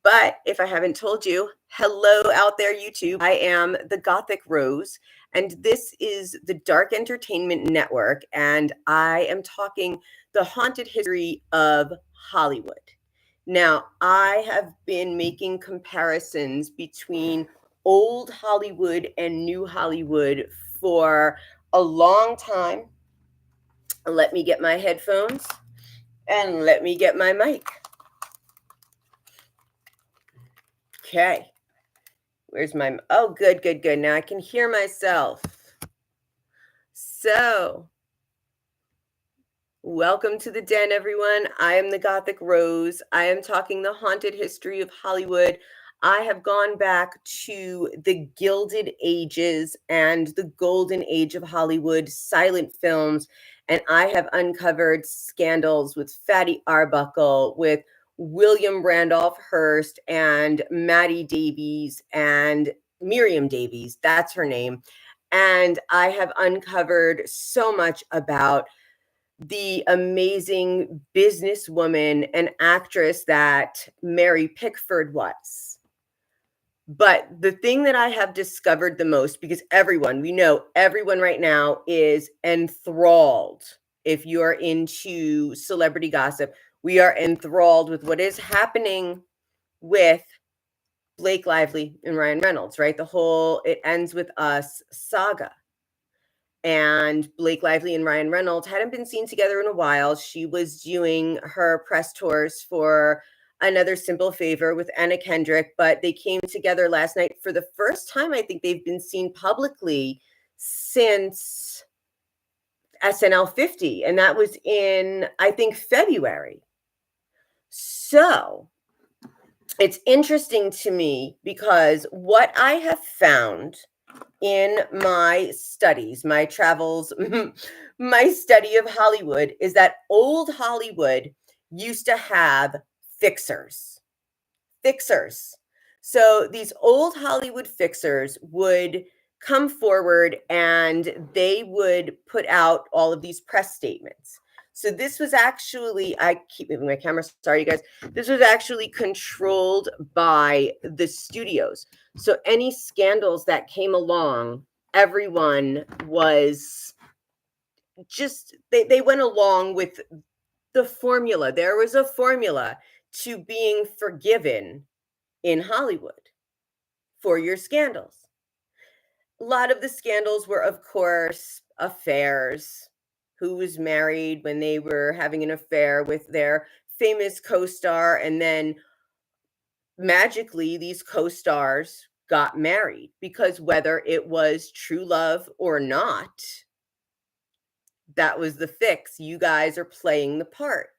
But if I haven't told you, hello out there, YouTube. I am the Gothic Rose, and this is the Dark Entertainment Network, and I am talking the haunted history of Hollywood. Now, I have been making comparisons between old Hollywood and new Hollywood for a long time. Let me get my headphones and let me get my mic. Okay. Where's my, oh, good, good, good. Now I can hear myself. So, welcome to the den, everyone. I am the Gothic Rose. I am talking the haunted history of Hollywood. I have gone back to the Gilded Ages and the Golden Age of Hollywood, silent films, and I have uncovered scandals with Fatty Arbuckle, with William Randolph Hearst, and Maddie Davies, and Miriam Davies, that's her name. And I have uncovered so much about the amazing businesswoman and actress that Mary Pickford was. But the thing that I have discovered the most, because we know everyone right now is enthralled. If you're into celebrity gossip, we are enthralled with what is happening with Blake Lively and Ryan Reynolds, right? The whole It Ends With Us saga. And Blake Lively and Ryan Reynolds hadn't been seen together in a while. She was doing her press tours for Another Simple Favor with Anna Kendrick, but they came together last night for the first time. I think they've been seen publicly since SNL 50, and that was in, I think, February. So it's interesting to me because what I have found in my studies, my travels, my study of Hollywood is that old Hollywood used to have fixers. Fixers. So these old Hollywood fixers would come forward and they would put out all of these press statements. So this was actually, I keep moving my camera, sorry you guys. This was actually controlled by the studios. So any scandals that came along, everyone was just, they went along with the formula. There was a formula to being forgiven in Hollywood for your scandals. A lot of the scandals were, of course, affairs. Who was married when they were having an affair with their famous co-star, and then magically these co-stars got married, because whether it was true love or not, that was the fix. You guys are playing the part.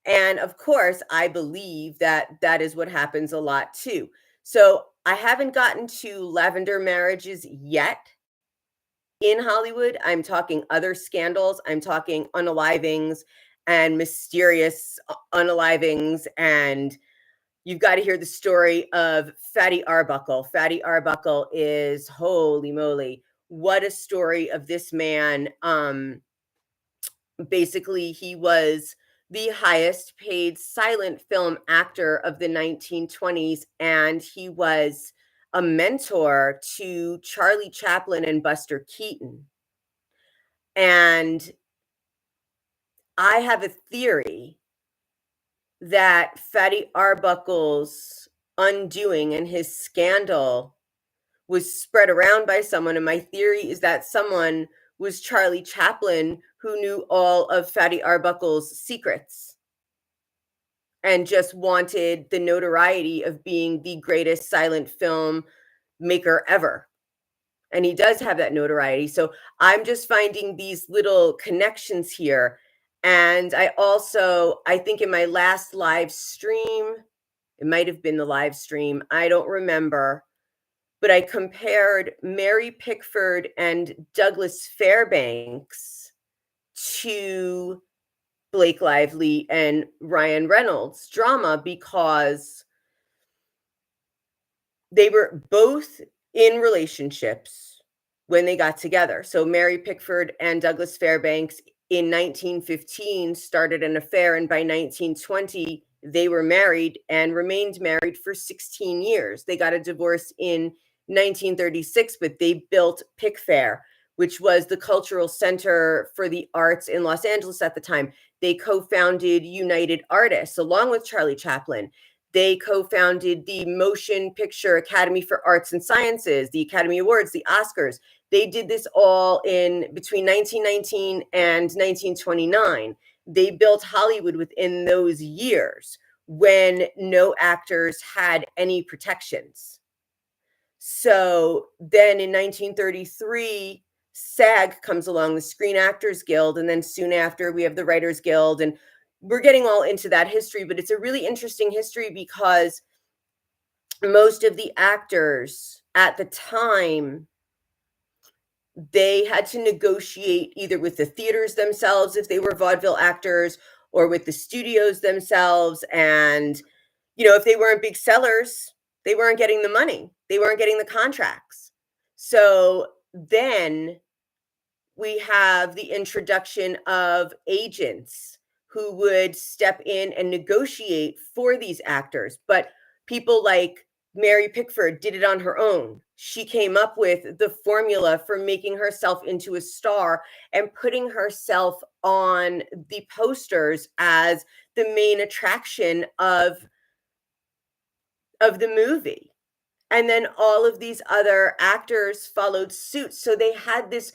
And of course, I believe that that is what happens a lot too. So I haven't gotten to lavender marriages yet in Hollywood. I'm talking other scandals. I'm talking unalivings and mysterious unalivings. And you've got to hear the story of Fatty Arbuckle. Fatty Arbuckle is, holy moly, what a story of this man. Basically, he was the highest paid silent film actor of the 1920s, and he was a mentor to Charlie Chaplin and Buster Keaton. And I have a theory that Fatty Arbuckle's undoing and his scandal was spread around by someone. And my theory is that someone was Charlie Chaplin, who knew all of Fatty Arbuckle's secrets and just wanted the notoriety of being the greatest silent film maker ever. And he does have that notoriety. So I'm just finding these little connections here. And I think in my last live stream, it might have been the live stream, I don't remember, but I compared Mary Pickford and Douglas Fairbanks to Blake Lively and Ryan Reynolds drama, because they were both in relationships when they got together. So Mary Pickford and Douglas Fairbanks in 1915 started an affair, and by 1920 they were married and remained married for 16 years. They got a divorce in 1936, but they built Pickfair, which was the cultural center for the arts in Los Angeles at the time. They co-founded United Artists along with Charlie Chaplin. They co-founded the Motion Picture Academy for Arts and Sciences, the Academy Awards, the Oscars. They did this all in between 1919 and 1929. They built Hollywood within those years when no actors had any protections. So then in 1933, SAG comes along, the Screen Actors Guild, and then soon after we have the Writers Guild, and we're getting all into that history, but it's a really interesting history because most of the actors at the time, they had to negotiate either with the theaters themselves if they were vaudeville actors or with the studios themselves. And, if they weren't big sellers, they weren't getting the money, they weren't getting the contracts. So then we have the introduction of agents who would step in and negotiate for these actors. But people like Mary Pickford did it on her own. She came up with the formula for making herself into a star and putting herself on the posters as the main attraction of the movie. And then all of these other actors followed suit. So they had this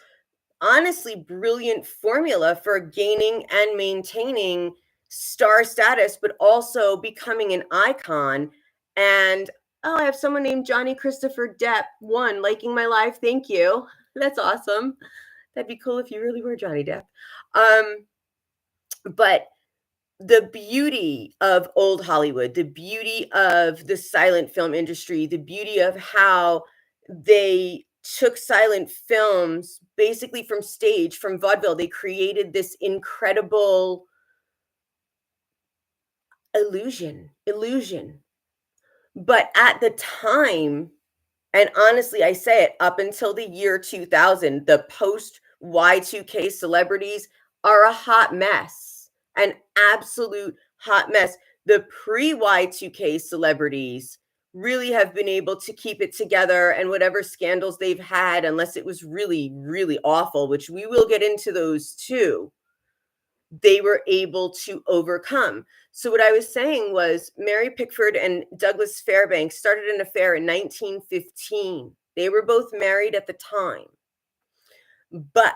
honestly brilliant formula for gaining and maintaining star status, but also becoming an icon. And I have someone named Johnny Christopher Depp, one, liking my live. Thank you. That's awesome. That'd be cool if you really were Johnny Depp. But the beauty of old Hollywood, the beauty of the silent film industry, the beauty of how they took silent films basically from stage, from vaudeville. They created this incredible illusion. But at the time, and honestly, I say it, up until the year 2000, the post Y2K celebrities are a hot mess, an absolute hot mess. The pre Y2K celebrities really have been able to keep it together, and whatever scandals they've had, unless it was really, really awful, which we will get into those too, they were able to overcome. So what I was saying was Mary Pickford and Douglas Fairbanks started an affair in 1915. They were both married at the time, but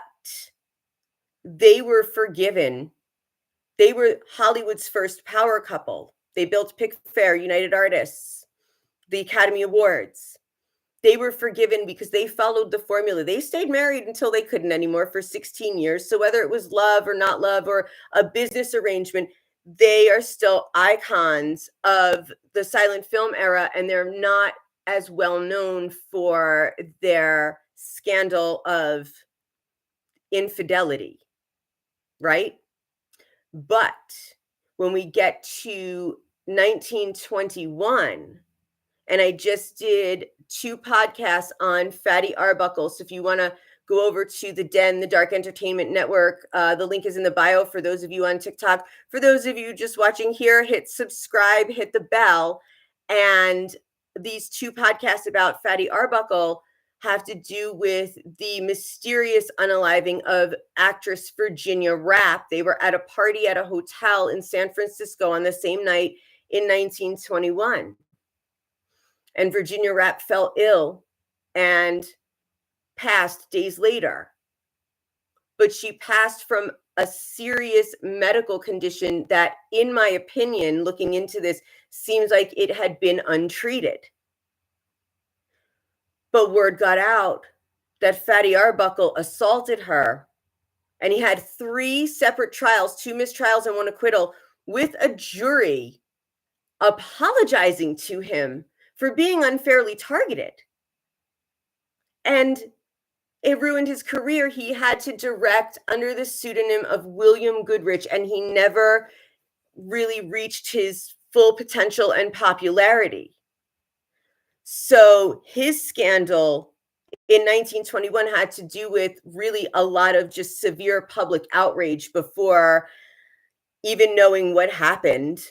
they were forgiven. They were Hollywood's first power couple. They built Pickfair, United Artists, the Academy Awards. They were forgiven because they followed the formula. They stayed married until they couldn't anymore for 16 years. So whether it was love or not love or a business arrangement, they are still icons of the silent film era, and they're not as well known for their scandal of infidelity, right? But when we get to 1921, and I just did 2 podcasts on Fatty Arbuckle. So if you want to go over to the Den, the Dark Entertainment Network, the link is in the bio for those of you on TikTok. For those of you just watching here, hit subscribe, hit the bell. And these 2 podcasts about Fatty Arbuckle have to do with the mysterious unaliving of actress Virginia Rappe. They were at a party at a hotel in San Francisco on the same night in 1921. And Virginia Rappe fell ill and passed days later. But she passed from a serious medical condition that, in my opinion, looking into this, seems like it had been untreated. But word got out that Fatty Arbuckle assaulted her, and he had 3 separate trials, 2 mistrials and 1 acquittal, with a jury apologizing to him for being unfairly targeted. And it ruined his career. He had to direct under the pseudonym of William Goodrich, and he never really reached his full potential and popularity. So his scandal in 1921 had to do with really a lot of just severe public outrage before even knowing what happened.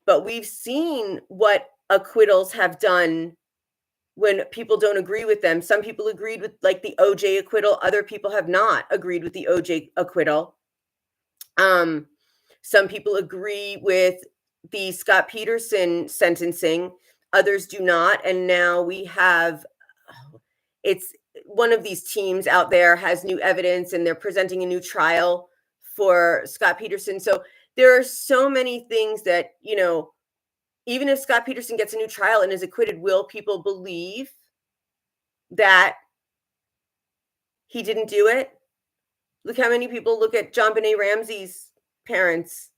But we've seen what acquittals have done when people don't agree with them. Some people agreed with like the OJ acquittal, other people have not agreed with the OJ acquittal. Some people agree with the Scott Peterson sentencing, others do not. And now we have it's one of these teams out there has new evidence and they're presenting a new trial for Scott Peterson. So there are so many things that, even if Scott Peterson gets a new trial and is acquitted, will people believe that he didn't do it? Look how many people look at JonBenet Ramsey's parents,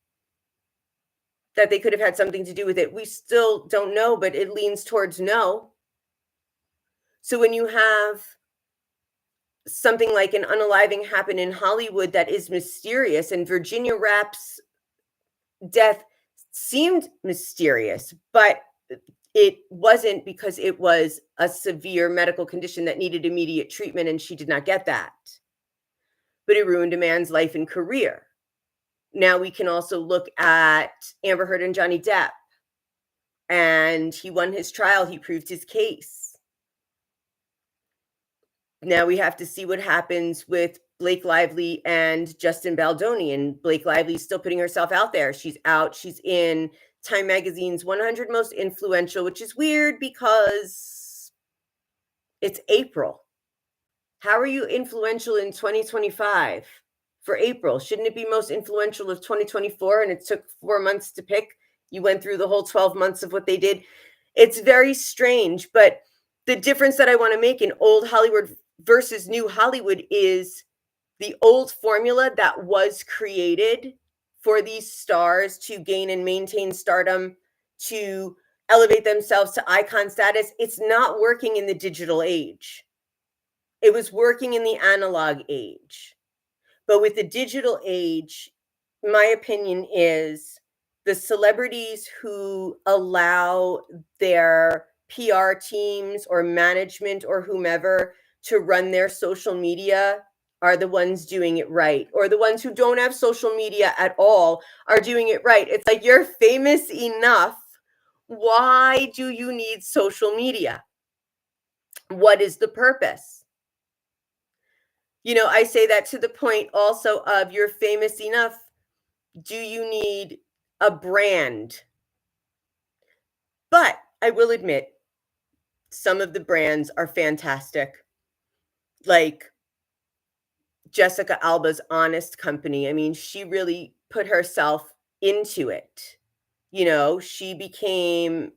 that they could have had something to do with it. We still don't know, but it leans towards no. So when you have something like an unaliving happen in Hollywood that is mysterious, and Virginia Rapp's death seemed mysterious, but it wasn't, because it was a severe medical condition that needed immediate treatment and she did not get that. But it ruined a man's life and career. Now we can also look at Amber Heard and Johnny Depp. And he won his trial, he proved his case. Now we have to see what happens with Blake Lively and Justin Baldoni. And Blake Lively's still putting herself out there. She's out, she's in Time Magazine's 100 Most Influential, which is weird because it's April. How are you influential in 2025 for April? Shouldn't it be most influential of 2024? And it took 4 months to pick. You went through the whole 12 months of what they did. It's very strange. But the difference that I want to make in old Hollywood versus new Hollywood is the old formula that was created for these stars to gain and maintain stardom, to elevate themselves to icon status. It's not working in the digital age. It was working in the analog age. But with the digital age, my opinion is the celebrities who allow their PR teams or management or whomever to run their social media are the ones doing it right. Or the ones who don't have social media at all are doing it right. It's like, you're famous enough. Why do you need social media? What is the purpose? I say that to the point also of, you're famous enough. Do you need a brand? But I will admit, some of the brands are fantastic. Like Jessica Alba's Honest Company. I mean, she really put herself into it. She became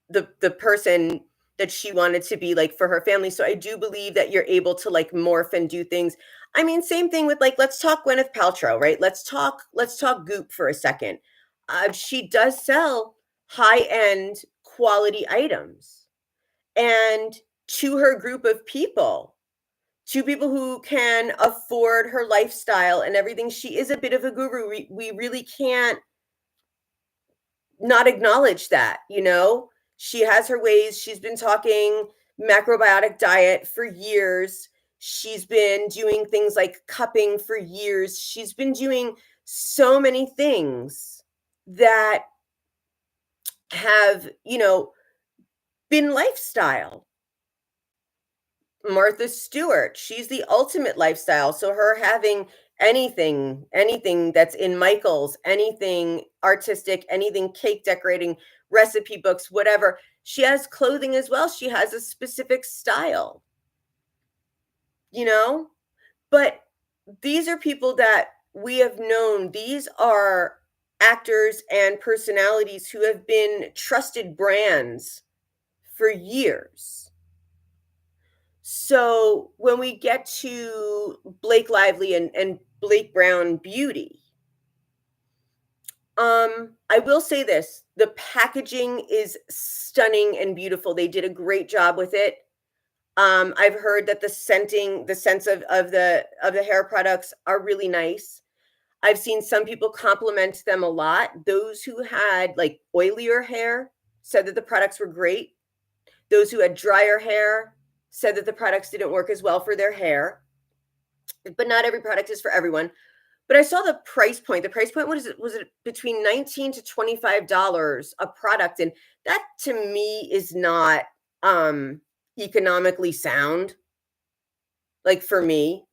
the person that she wanted to be, like, for her family. So I do believe that you're able to like morph and do things. I mean, same thing with, like, let's talk Gwyneth Paltrow, right? Let's talk Goop for a second. She does sell high-end quality items, and to her group of people, to people who can afford her lifestyle and everything, she is a bit of a guru. We really can't not acknowledge that. She has her ways. She's been talking macrobiotic diet for years. She's been doing things like cupping for years. She's been doing so many things that have, been lifestyle. Martha Stewart, she's the ultimate lifestyle. So her having anything that's in Michael's, anything artistic, anything cake decorating, recipe books, whatever. She has clothing as well. She has a specific style, but these are people that we have known. These are actors and personalities who have been trusted brands for years. So when we get to Blake Lively and Blake Brown Beauty, I will say this: the packaging is stunning and beautiful. They did a great job with it. I've heard that the scents of the hair products are really nice. I've seen some people compliment them a lot. Those who had like oilier hair said that the products were great. Those who had drier hair said that the products didn't work as well for their hair. But not every product is for everyone. But I saw the price point. The price point, what is it? Was it between $19 to $25 a product? And that to me is not economically sound. Like for me,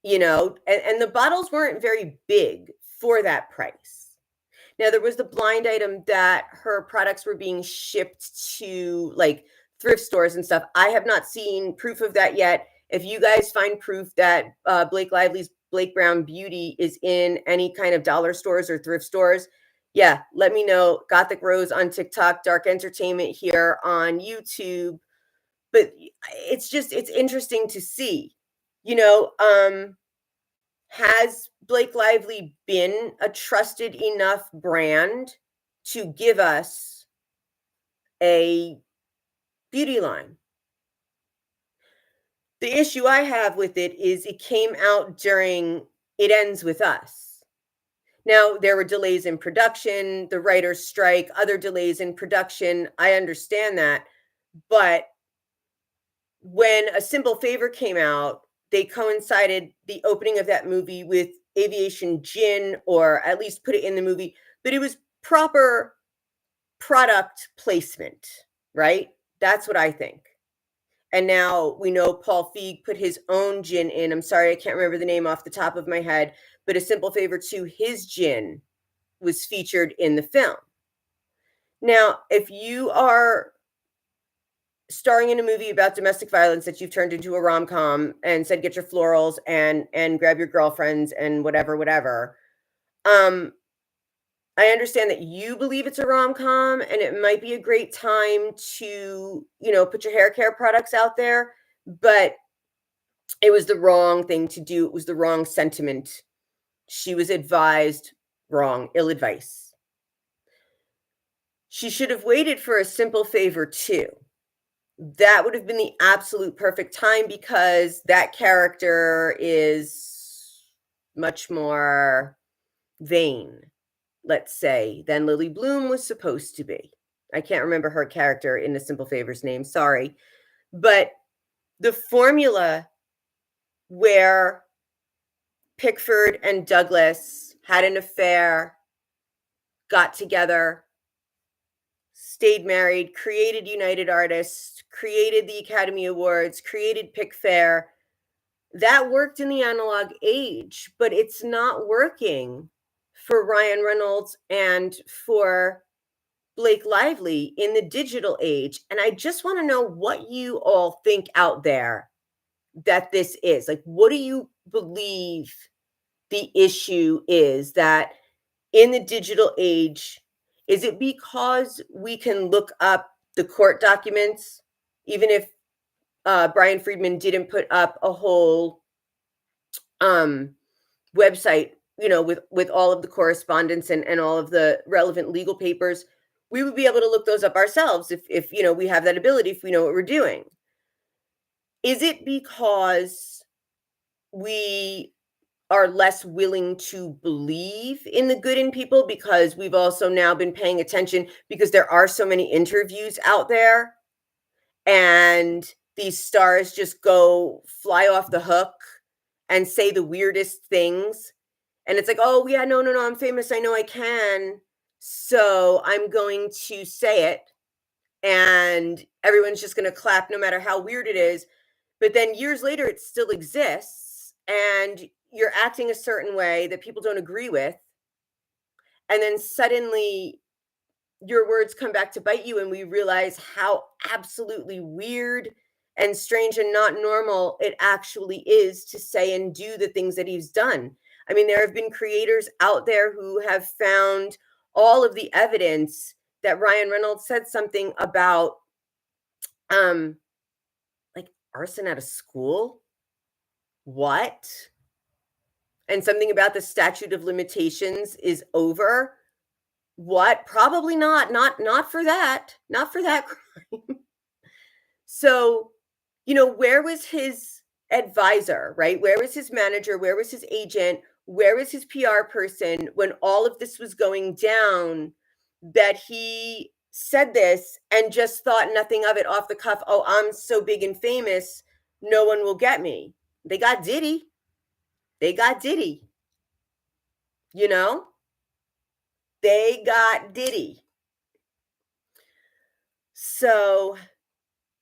and the bottles weren't very big for that price. Now there was the blind item that her products were being shipped to like thrift stores and stuff. I have not seen proof of that yet. If you guys find proof that Blake Lively's Blake Brown Beauty is in any kind of dollar stores or thrift stores, yeah, let me know. Gothic Rose on TikTok, Dark Entertainment here on YouTube. But it's interesting to see, you know, has Blake Lively been a trusted enough brand to give us a beauty line? The issue I have with it is it came out during It Ends With Us. Now, there were delays in production, the writer's strike, other delays in production. I understand that. But when A Simple Favor came out, they coincided the opening of that movie with Aviation Gin, or at least put it in the movie, but it was proper product placement, right? That's what I think. And now we know Paul Feig put his own gin in. I'm sorry, I can't remember the name off the top of my head, but A Simple Favor 2, his gin was featured in the film. Now, if you are starring in a movie about domestic violence that you've turned into a rom-com and said get your florals and grab your girlfriends and whatever, I understand that you believe it's a rom-com and it might be a great time to, put your hair care products out there, but it was the wrong thing to do. It was the wrong sentiment. She was advised wrong, ill advice. She should have waited for A Simple Favor 2. That would have been the absolute perfect time because that character is much more vain, let's say, than Lily Bloom was supposed to be. I can't remember her character in A Simple Favor's name, sorry. But the formula where Pickford and Douglas had an affair, got together, stayed married, created United Artists, created the Academy Awards, created Pickfair. That worked in the analog age, but it's not working for Ryan Reynolds and for Blake Lively in the digital age. And I just want to know what you all think out there that this is. Like, what do you believe the issue is that in the digital age? Is it because we can look up the court documents, even if Brian Friedman didn't put up a whole website, with all of the correspondence and all of the relevant legal papers? We would be able to look those up ourselves if we have that ability, if we know what we're doing. Is it because we are less willing to believe in the good in people because we've also now been paying attention because there are so many interviews out there and these stars just go fly off the hook and say the weirdest things? And it's like, oh yeah, no, I'm famous. I know I can. So I'm going to say it and everyone's just going to clap no matter how weird it is. But then years later, it still exists and you're acting a certain way that people don't agree with. And then suddenly your words come back to bite you and we realize how absolutely weird and strange and not normal it actually is to say and do the things that he's done. I mean, there have been creators out there who have found all of the evidence that Ryan Reynolds said something about like arson at a school. What? And something about the statute of limitations is over. What? Probably not for that. Not for that crime. So, where was his advisor, right? Where was his manager? Where was his agent? Where was his PR person when all of this was going down, that he said this and just thought nothing of it off the cuff? Oh, I'm so big and famous, no one will get me. They got Diddy. you know? They got Diddy. So,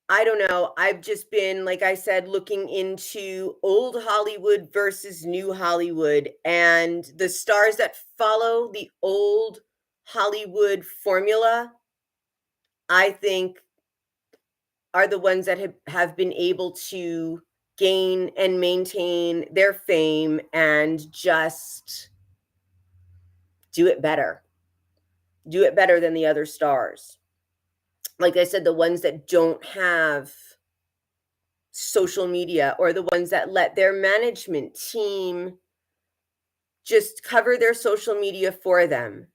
I don't know. I've just been, like I said, looking into old Hollywood versus new Hollywood, and the stars that follow the old Hollywood formula, I think, are the ones that have been able to gain and maintain their fame and just do it better. Do it better than the other stars. Like I said, the ones that don't have social media, or the ones that let their management team just cover their social media for them,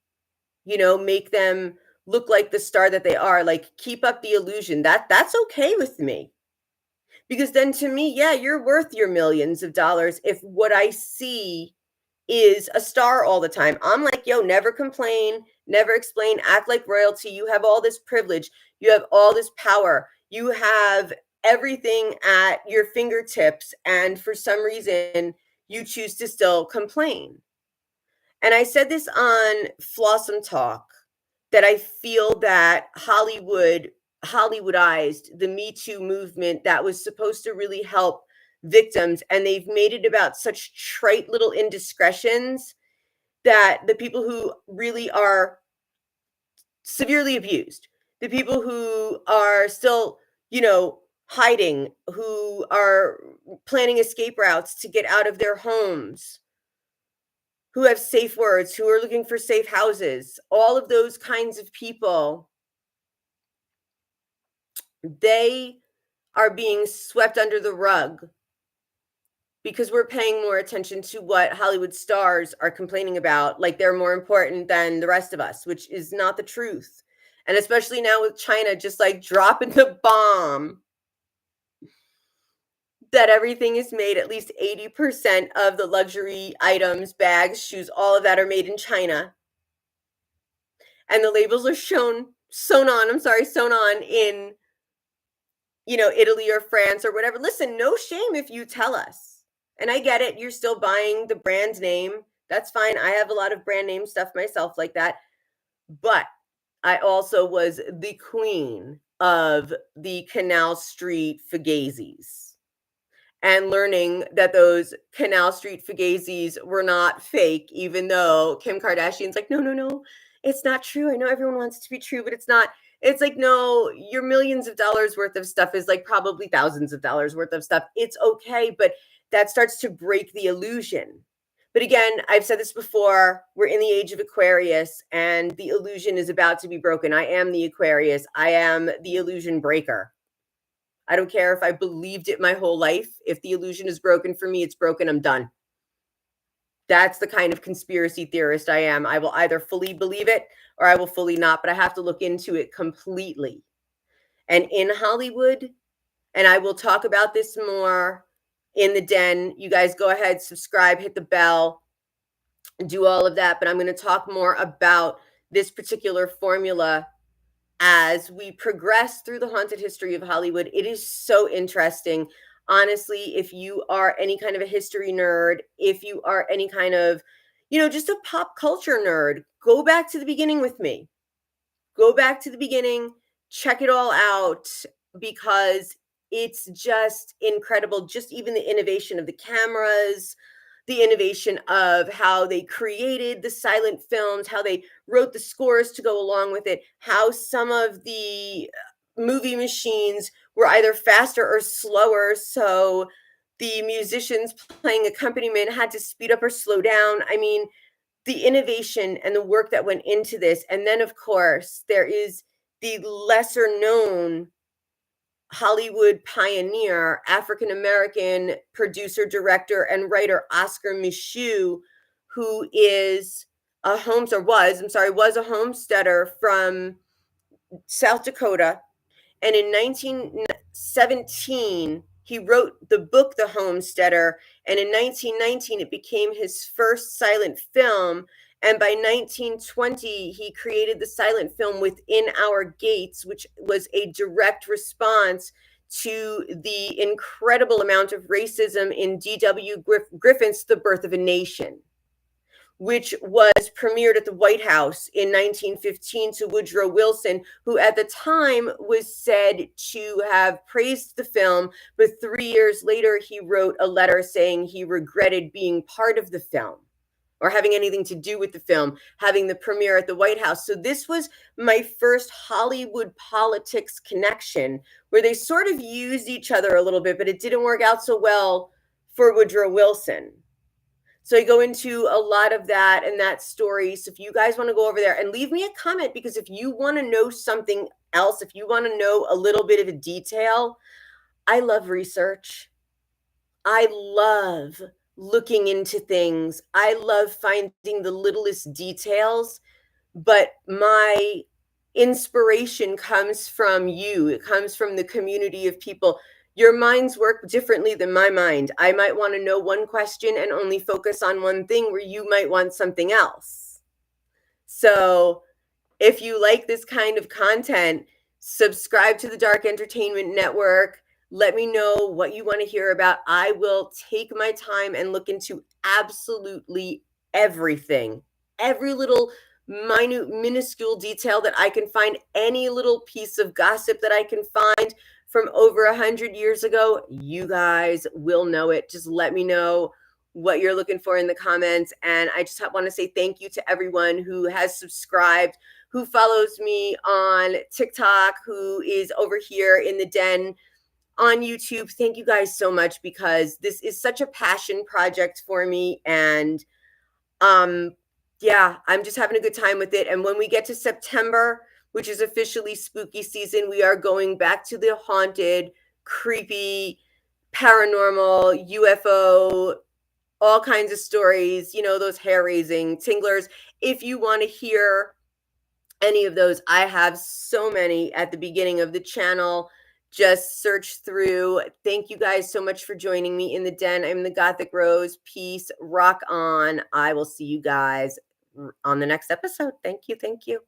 make them look like the star that they are, like keep up the illusion. That's okay with me. Because then to me, yeah, you're worth your millions of dollars if what I see is a star all the time. I'm like, yo, never complain, never explain, act like royalty. You have all this privilege, you have all this power, you have everything at your fingertips. And for some reason, you choose to still complain. And I said this on Flossom Talk, that I feel that Hollywoodized the Me Too movement that was supposed to really help victims, and they've made it about such trite little indiscretions that the people who really are severely abused, the people who are still, hiding, who are planning escape routes to get out of their homes, who have safe words, who are looking for safe houses, all of those kinds of people, they are being swept under the rug because we're paying more attention to what Hollywood stars are complaining about, like they're more important than the rest of us, which is not the truth. And especially now with China just like dropping the bomb that everything is made, at least 80% of the luxury items, bags, shoes, all of that are made in China. And the labels are sewn on in, Italy or France or whatever. Listen, no shame if you tell us. And I get it, you're still buying the brand name. That's fine. I have a lot of brand name stuff myself like that. But I also was the queen of the Canal Street Fugazis, and learning that those Canal Street Fugazis were not fake, even though Kim Kardashian's like, no, no, no, it's not true. I know everyone wants it to be true, but it's not. It's like, no, your millions of dollars worth of stuff is like probably thousands of dollars worth of stuff. It's okay, but that starts to break the illusion. But again, I've said this before, we're in the age of Aquarius and the illusion is about to be broken. I am the Aquarius. I am the illusion breaker. I don't care if I believed it my whole life. If the illusion is broken for me, it's broken. I'm done. That's the kind of conspiracy theorist I am. I will either fully believe it or I will fully not, but I have to look into it completely. And in Hollywood, and I will talk about this more in the den. You guys go ahead, subscribe, hit the bell, do all of that. But I'm going to talk more about this particular formula as we progress through the haunted history of Hollywood. It is so interesting. Honestly, if you are any kind of a history nerd, if you are any kind of, just a pop culture nerd, go back to the beginning with me. Go back to the beginning, check it all out, because it's just incredible. Just even the innovation of the cameras, the innovation of how they created the silent films, how they wrote the scores to go along with it, how some of the movie machines were either faster or slower. So the musicians playing accompaniment had to speed up or slow down. I mean, the innovation and the work that went into this. And then, of course, there is the lesser known Hollywood pioneer, African American producer, director, and writer Oscar Micheaux, who is was a homesteader from South Dakota. And in 1917, he wrote the book The Homesteader. And in 1919, it became his first silent film. And by 1920, he created the silent film Within Our Gates, which was a direct response to the incredible amount of racism in D.W. Griffith's The Birth of a Nation, which was premiered at the White House in 1915 to Woodrow Wilson, who at the time was said to have praised the film, but 3 years later he wrote a letter saying he regretted being part of the film or having anything to do with the film, having the premiere at the White House. So this was my first Hollywood politics connection where they sort of used each other a little bit, but it didn't work out so well for Woodrow Wilson. So I go into a lot of that and that story. So if you guys want to go over there and leave me a comment, because if you want to know something else, if you want to know a little bit of a detail, I love research. I love looking into things. I love finding the littlest details, but my inspiration comes from you. It comes from the community of people. Your minds work differently than my mind. I might want to know one question and only focus on one thing where you might want something else. So if you like this kind of content, subscribe to the Dark Entertainment Network. Let me know what you want to hear about. I will take my time and look into absolutely everything, every little minute, minuscule detail that I can find, any little piece of gossip that I can find from over 100 years ago. You guys will know it. Just let me know what you're looking for in the comments. And I just want to say thank you to everyone who has subscribed, who follows me on TikTok, who is over here in the den on YouTube. Thank you guys so much, because this is such a passion project for me. And yeah, I'm just having a good time with it. And when we get to September, which is officially spooky season, we are going back to the haunted, creepy, paranormal, UFO, all kinds of stories, those hair-raising tinglers. If you want to hear any of those, I have so many at the beginning of the channel. Just search through. Thank you guys so much for joining me in the den. I'm the Gothic Rose. Peace. Rock on. I will see you guys on the next episode. Thank you. Thank you.